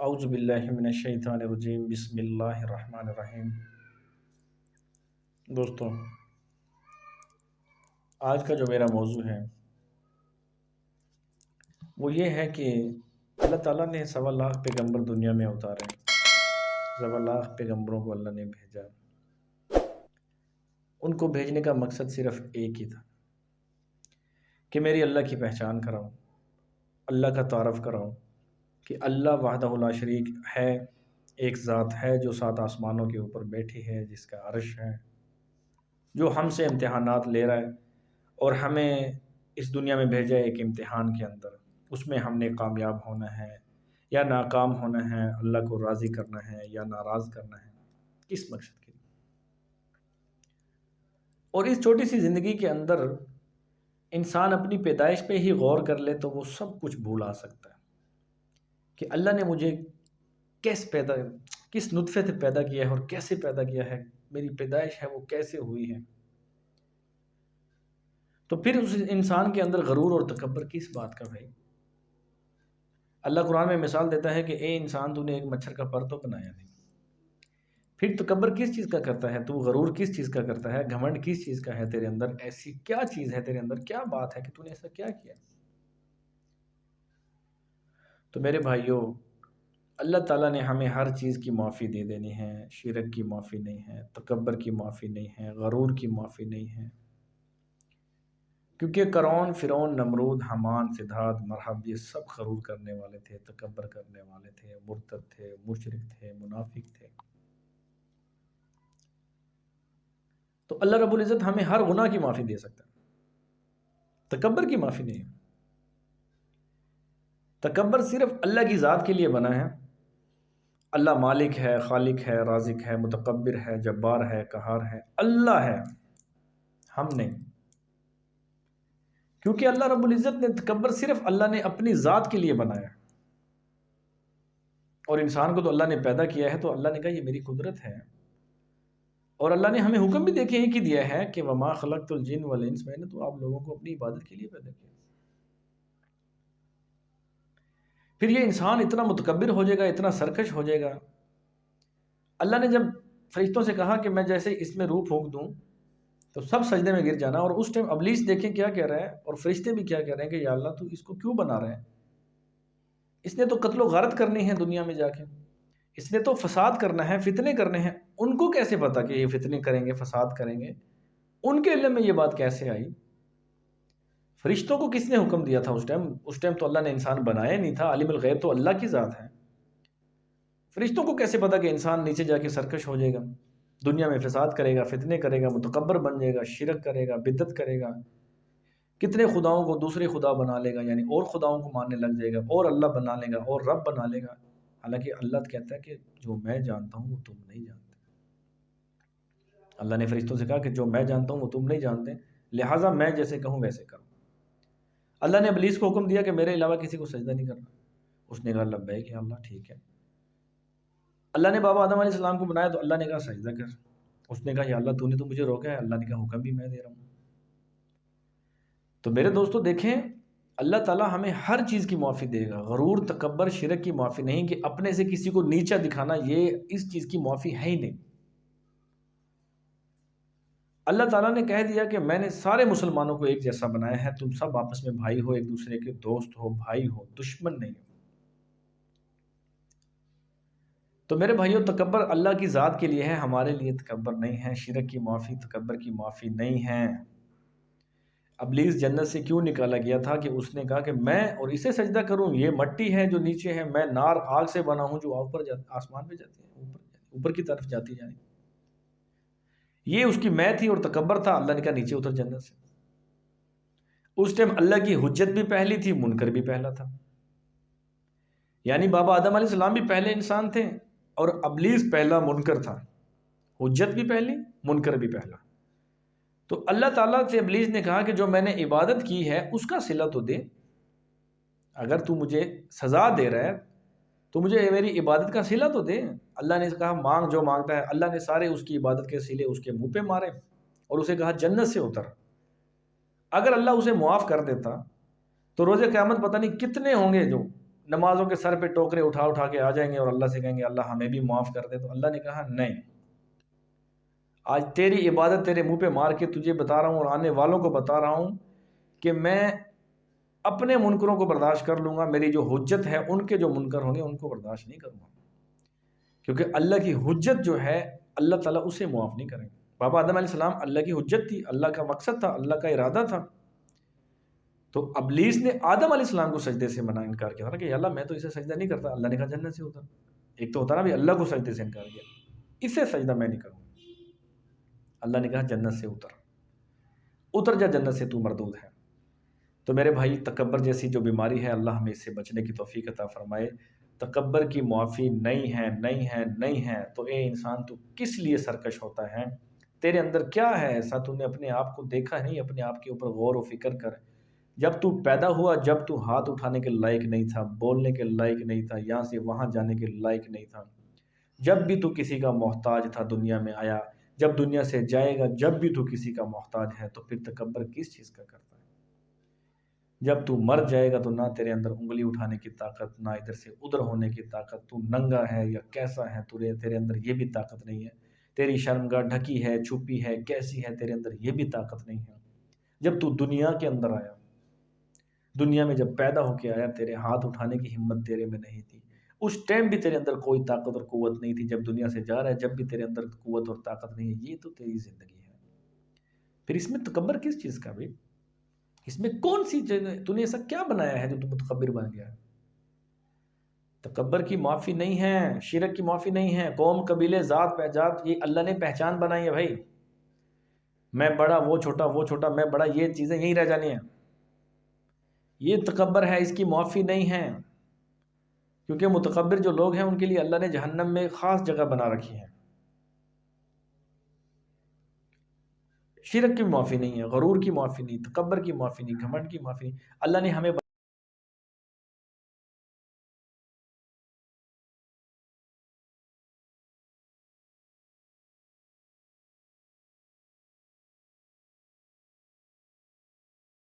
اعوذ باللہ من الشیطان الرجیم بسم اللہ الرحمن الرحیم۔ دوستو، آج کا جو میرا موضوع ہے وہ یہ ہے کہ اللہ تعالیٰ نے 1.25 لاکھ پیغمبر دنیا میں اتارے۔ 1.25 لاکھ پیغمبروں کو اللہ نے بھیجا۔ ان کو بھیجنے کا مقصد صرف ایک ہی تھا کہ میری اللہ کی پہچان کراؤں، اللہ کا تعارف کراؤں کہ اللہ وحدہ لا شریک ہے، ایک ذات ہے جو 7 آسمانوں کے اوپر بیٹھی ہے، جس کا عرش ہے، جو ہم سے امتحانات لے رہا ہے اور ہمیں اس دنیا میں بھیجا ہے ایک امتحان کے اندر۔ اس میں ہم نے کامیاب ہونا ہے یا ناکام ہونا ہے، اللہ کو راضی کرنا ہے یا ناراض کرنا ہے، کس مقصد کے لیے؟ اور اس چھوٹی سی زندگی کے اندر انسان اپنی پیدائش پہ ہی غور کر لے تو وہ سب کچھ بھولا سکتا ہے کہ اللہ نے مجھے کس نطفے سے پیدا کیا ہے اور کیسے پیدا کیا ہے، میری پیدائش ہے وہ کیسے ہوئی ہے۔ تو پھر اس انسان کے اندر غرور اور تکبر کس بات کا بھائی؟ اللہ قرآن میں مثال دیتا ہے کہ اے انسان، تو نے ایک مچھر کا پر تو بنایا نہیں۔ پھر تکبر کس چیز کا کرتا ہے تو؟ غرور کس چیز کا کرتا ہے؟ گھمنڈ کس چیز کا ہے تیرے اندر؟ ایسی کیا چیز ہے تیرے اندر؟ کیا بات ہے کہ تو نے ایسا کیا کیا؟ تو میرے بھائیوں، اللہ تعالیٰ نے ہمیں ہر چیز کی معافی دے دینی ہے۔ شرک کی معافی نہیں ہے، تکبر کی معافی نہیں ہے، غرور کی معافی نہیں ہے، کیونکہ قارون، فرعون، نمرود، حامان، صدھارتھ، مرہب یہ سب غرور کرنے والے تھے، تکبر کرنے والے تھے، مرتد تھے، مشرک تھے، منافق تھے۔ تو اللہ رب العزت ہمیں ہر گناہ کی معافی دے سکتا ہے، تکبر کی معافی نہیں ہے۔ تکبر صرف اللہ کی ذات کے لیے بنا ہے۔ اللہ مالک ہے، خالق ہے، رازق ہے، متکبر ہے، جبار ہے، قہار ہے، اللہ ہے، ہم نہیں۔ کیونکہ اللہ رب العزت نے تکبر صرف اللہ نے اپنی ذات کے لیے بنایا، اور انسان کو تو اللہ نے پیدا کیا ہے، تو اللہ نے کہا یہ میری قدرت ہے، اور اللہ نے ہمیں حکم بھی دیکھے ایک ہی دیا ہے کہ وما خلقت الجن والانس، میں نے تو آپ لوگوں کو اپنی عبادت کے لیے پیدا کیا۔ پھر یہ انسان اتنا متکبر ہو جائے گا، اتنا سرکش ہو جائے گا۔ اللہ نے جب فرشتوں سے کہا کہ میں جیسے اس میں روح پھونک دوں تو سب سجدے میں گر جانا، اور اس ٹائم ابلیس دیکھیں کیا کہہ رہا ہے اور فرشتے بھی کیا کہہ رہے ہیں کہ یا اللہ تو اس کو کیوں بنا رہے ہیں؟ اس نے تو قتل و غارت کرنی ہے دنیا میں جا کے، اس نے تو فساد کرنا ہے، فتنے کرنے ہیں۔ ان کو کیسے پتا کہ یہ فتنے کریں گے، فساد کریں گے؟ ان کے علم میں یہ بات کیسے آئی؟ فرشتوں کو کس نے حکم دیا تھا اس ٹائم تو اللہ نے انسان بنایا نہیں تھا، عالم الغیب تو اللہ کی ذات ہے۔ فرشتوں کو کیسے پتا کہ انسان نیچے جا کے سرکش ہو جائے گا، دنیا میں فساد کرے گا، فتنے کرے گا، متکبر بن جائے گا، شرک کرے گا، بدعت کرے گا، کتنے خداؤں کو دوسرے خدا بنا لے گا، یعنی اور خداؤں کو ماننے لگ جائے گا، اور اللہ بنا لے گا، اور رب بنا لے گا۔ حالانکہ اللہ کہتا ہے کہ جو میں جانتا ہوں وہ تم نہیں جانتے۔ اللہ نے فرشتوں سے کہا کہ جو میں جانتا ہوں وہ تم نہیں جانتے، لہٰذا میں جیسے کہوں ویسے کرو۔ اللہ نے ابلیس کو حکم دیا کہ میرے علاوہ کسی کو سجدہ نہیں کرنا۔ اس نے کہا لبیک یا اللہ، ٹھیک ہے۔ اللہ نے بابا آدم علیہ السلام کو بنایا تو اللہ نے کہا سجدہ کر۔ اس نے کہا یا اللہ تو نے تو مجھے روکا ہے۔ اللہ نے کہا حکم بھی میں دے رہا ہوں۔ تو میرے دوستو دیکھیں، اللہ تعالیٰ ہمیں ہر چیز کی معافی دے گا، غرور، تکبر، شرک کی معافی نہیں، کہ اپنے سے کسی کو نیچا دکھانا، یہ اس چیز کی معافی ہے ہی نہیں۔ اللہ تعالیٰ نے کہہ دیا کہ میں نے سارے مسلمانوں کو ایک جیسا بنایا ہے، تم سب آپس میں بھائی ہو، ایک دوسرے کے دوست ہو، بھائی ہو، دشمن نہیں ہو۔ تو میرے بھائیوں، تکبر اللہ کی ذات کے لیے ہے، ہمارے لیے تکبر نہیں ہے۔ شرک کی معافی، تکبر کی معافی نہیں ہے۔ ابلیس جنت سے کیوں نکالا گیا تھا؟ کہ اس نے کہا کہ میں اور اسے سجدہ کروں، یہ مٹی ہے جو نیچے ہے، میں نار، آگ سے بنا ہوں جو اوپر آسمان پہ جاتی ہے، اوپر کی طرف جاتی جائے۔ یہ اس کی میں تھی اور تکبر تھا۔ اللہ نے کہا نیچے اتر جنت سے۔ اس ٹائم اللہ کی حجت بھی پہلی تھی، منکر بھی پہلا تھا، یعنی بابا آدم علیہ السلام بھی پہلے انسان تھے اور ابلیس پہلا منکر تھا۔ حجت بھی پہلی، منکر بھی پہلا۔ تو اللہ تعالیٰ سے ابلیس نے کہا کہ جو میں نے عبادت کی ہے اس کا صلہ تو دے، اگر تو مجھے سزا دے رہا ہے تو مجھے میری عبادت کا صلہ تو دے۔ اللہ نے کہا مانگ جو مانگتا ہے۔ اللہ نے سارے اس کی عبادت کے صلے اس کے منہ پہ مارے اور اسے کہا جنت سے اتر۔ اگر اللہ اسے معاف کر دیتا تو روز قیامت پتہ نہیں کتنے ہوں گے جو نمازوں کے سر پہ ٹوکرے اٹھا اٹھا کے آ جائیں گے اور اللہ سے کہیں گے اللہ ہمیں بھی معاف کر دے، تو اللہ نے کہا نہیں، آج تیری عبادت تیرے منہ پہ مار کے تجھے بتا رہا ہوں اور آنے والوں کو بتا رہا ہوں کہ میں اپنے منکروں کو برداشت کر لوں گا، میری جو حجت ہے ان کے جو منکر ہوں گے ان کو برداشت نہیں کروں گا، کیونکہ اللہ کی حجت جو ہے اللہ تعالیٰ اسے معاف نہیں کریں گے۔ بابا آدم علیہ السلام اللہ کی حجت تھی، اللہ کا مقصد تھا، اللہ کا ارادہ تھا، تو ابلیس نے آدم علیہ السلام کو سجدے سے منع انکار کیا تھا کہ اللہ میں تو اسے سجدہ نہیں کرتا، اللہ نے کہا جنت سے اتر۔ ایک تو ہوتا نا بھی اللہ کو سجدے سے انکار کیا، اسے سجدہ میں نہیں کروں، اللہ نے کہا جنت سے اتر جا، جنت سے تو مردود ہے۔ تو میرے بھائی تکبر جیسی جو بیماری ہے اللہ ہمیں اس سے بچنے کی توفیق عطا فرمائے۔ تکبر کی معافی نہیں ہے، نہیں ہے، نہیں ہے، تو اے انسان تو کس لیے سرکش ہوتا ہے؟ تیرے اندر کیا ہے ایسا؟ تو نے اپنے آپ کو دیکھا نہیں؟ اپنے آپ کے اوپر غور و فکر کر۔ جب تو پیدا ہوا، جب تو ہاتھ اٹھانے کے لائق نہیں تھا، بولنے کے لائق نہیں تھا، یہاں سے وہاں جانے کے لائق نہیں تھا، جب بھی تو کسی کا محتاج تھا دنیا میں آیا، جب دنیا سے جائے گا جب بھی تو کسی کا محتاج ہے، تو پھر تکبر کس چیز کا کرتا ہے؟ جب تو مر جائے گا تو نہ تیرے اندر انگلی اٹھانے کی طاقت، نہ ادھر سے ادھر ہونے کی طاقت، تو ننگا ہے یا کیسا ہے، تیرے اندر یہ بھی طاقت نہیں ہے، تیری شرمگاہ ڈھکی ہے، چھپی ہے، کیسی ہے، تیرے اندر یہ بھی طاقت نہیں ہے۔ جب تو دنیا کے اندر آیا، دنیا میں جب پیدا ہو کے آیا، تیرے ہاتھ اٹھانے کی ہمت تیرے میں نہیں تھی، اس ٹائم بھی تیرے اندر کوئی طاقت اور قوت نہیں تھی، جب دنیا سے جا رہا ہے جب بھی تیرے اندر قوت اور طاقت نہیں ہے، یہ تو تیری زندگی ہے۔ پھر اس میں تکبر کس چیز کا بھی؟ اس میں کون سی تو نے ایسا کیا بنایا ہے جو تو متکبر بن گیا ہے؟ تکبر کی معافی نہیں ہے، شرک کی معافی نہیں ہے، قوم قبیلے ذات پہچان یہ اللہ نے پہچان بنائی ہے بھائی، میں بڑا وہ چھوٹا میں بڑا، یہ چیزیں یہیں رہ جانی ہیں، یہ تکبر ہے، اس کی معافی نہیں ہے، کیونکہ متکبر جو لوگ ہیں ان کے لیے اللہ نے جہنم میں خاص جگہ بنا رکھی ہے۔ شرک کی معافی نہیں ہے، غرور کی معافی نہیں، تکبر کی معافی نہیں، گھمنڈ کی معافی نہیں، اللہ نے ہمیں